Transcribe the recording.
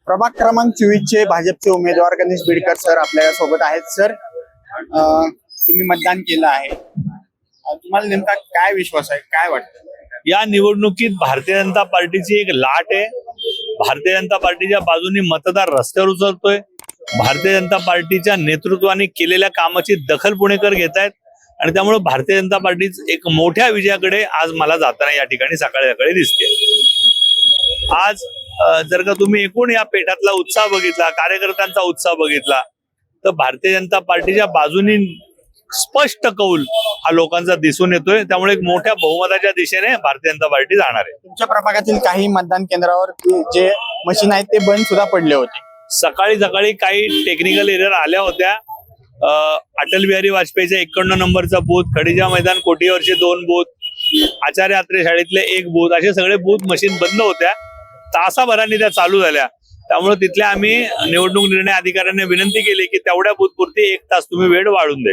प्रभाग क्रमांक 24 चे भाजपचे उमेदवार गणेश बिडकर सर आपल्या सोबत आहेत. सर, तुम्ही मतदान केलं आहे, तुम्हाला नेमका काय विश्वास आहे, काय वाटतं? या निवडणुकीत भारतीय जनता पार्टीची एक लाट आहे. भारतीय जनता पार्टीच्या बाजूने मतदार रस्त्यावर उतरतोय. भारतीय जनता पार्टीच्या नेतृत्वाने केलेल्या कामाची दखल पुणेकर घेत आहेत आणि त्यामुळे भारतीय जनता पार्टी एक मोठ्या विजयाकडे आज मला जाताना या ठिकाणी सकाळी सकाळी दिसते. आज जर का तुम्ही एकूण या पेठातला उत्साह बघितला, कार्यकर्त्यांचा उत्साह बघितला, तर भारतीय जनता पार्टीच्या बाजूनी स्पष्ट कौल हा लोकांचा दिसून येतोय. त्यामुळे एक मोठ्या बहुमताच्या दिशेने भारतीय जनता पार्टी जाणार आहे. तुमच्या प्रभागातील काही मतदान केंद्रावर जे मशीन आहेत ते बंद सुद्धा पडले होते. सकाळी सकाळी काही टेक्निकल एरर आल्या होत्या. अटल बिहारी वाजपेयीचा 51 नंबरचा बूथ, खडीजा मैदान कोटीवरचे 2 बूथ, आचार्य आत्रे शाळेतले 1 बूथ, असे सगळे बूथ मशीन बंद होत्या. तासाभरांनी त्या चालू झाल्या. त्यामुळे तिथल्या आम्ही निवडणूक निर्णय अधिकाऱ्यांना विनंती केली की तेवढ्या बूथ पुरती 1 तास तुम्ही वेळ वाढवून द्यावी.